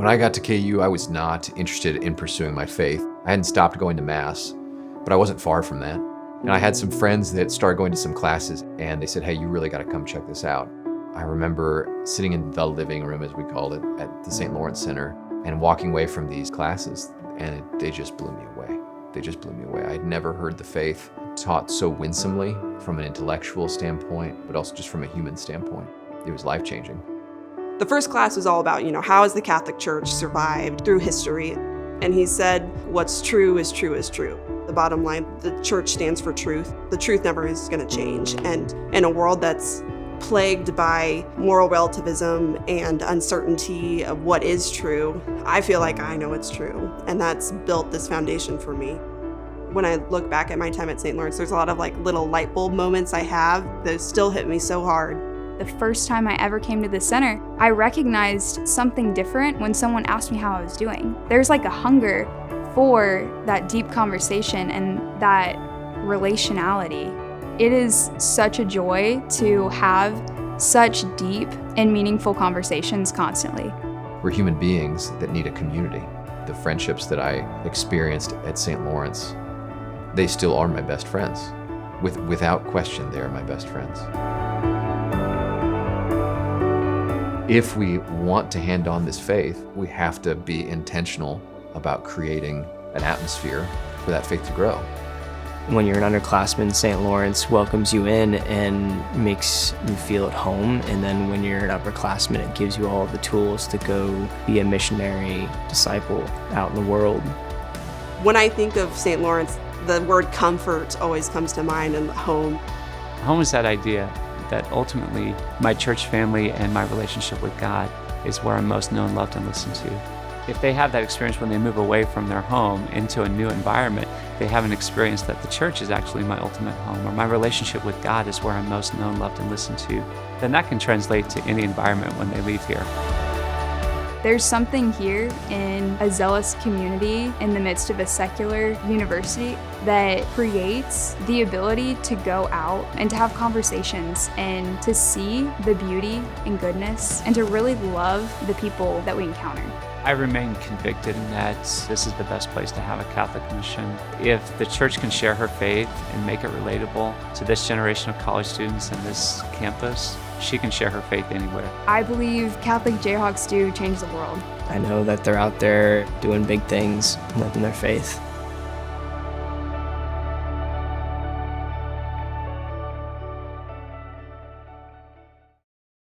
When I got to KU, I was not interested in pursuing my faith. I hadn't stopped going to Mass, but I wasn't far from that. And I had some friends that started going to some classes, and they said, hey, you really got to come check this out. I remember sitting in the living room, as we called it, at the St. Lawrence Center, and walking away from these classes, and they just blew me away. They just blew me away. I'd never heard the faith taught so winsomely from an intellectual standpoint, but also just from a human standpoint. It was life-changing. The first class was all about, how has the Catholic Church survived through history? And he said, what's true is true is true. The bottom line, the church stands for truth. The truth never is going to change. And in a world that's plagued by moral relativism and uncertainty of what is true, I feel like I know it's true. And that's built this foundation for me. When I look back at my time at St. Lawrence, there's a lot of little light bulb moments I have that still hit me so hard. The first time I ever came to the center, I recognized something different when someone asked me how I was doing. There's a hunger for that deep conversation and that relationality. It is such a joy to have such deep and meaningful conversations constantly. We're human beings that need a community. The friendships that I experienced at St. Lawrence, they still are my best friends. Without question, they are my best friends. If we want to hand on this faith, we have to be intentional about creating an atmosphere for that faith to grow. When you're an underclassman, St. Lawrence welcomes you in and makes you feel at home. And then when you're an upperclassman, it gives you all the tools to go be a missionary disciple out in the world. When I think of St. Lawrence, the word comfort always comes to mind, and home. Home is that idea that ultimately my church family and my relationship with God is where I'm most known, loved, and listened to. If they have that experience when they move away from their home into a new environment, they have an experience that the church is actually my ultimate home, or my relationship with God is where I'm most known, loved, and listened to, then that can translate to any environment when they leave here. There's something here in a zealous community in the midst of a secular university that creates the ability to go out and to have conversations and to see the beauty and goodness and to really love the people that we encounter. I remain convicted in that this is the best place to have a Catholic mission. If the church can share her faith and make it relatable to this generation of college students and this campus, she can share her faith anywhere. I believe Catholic Jayhawks do change the world. I know that they're out there doing big things, living their faith.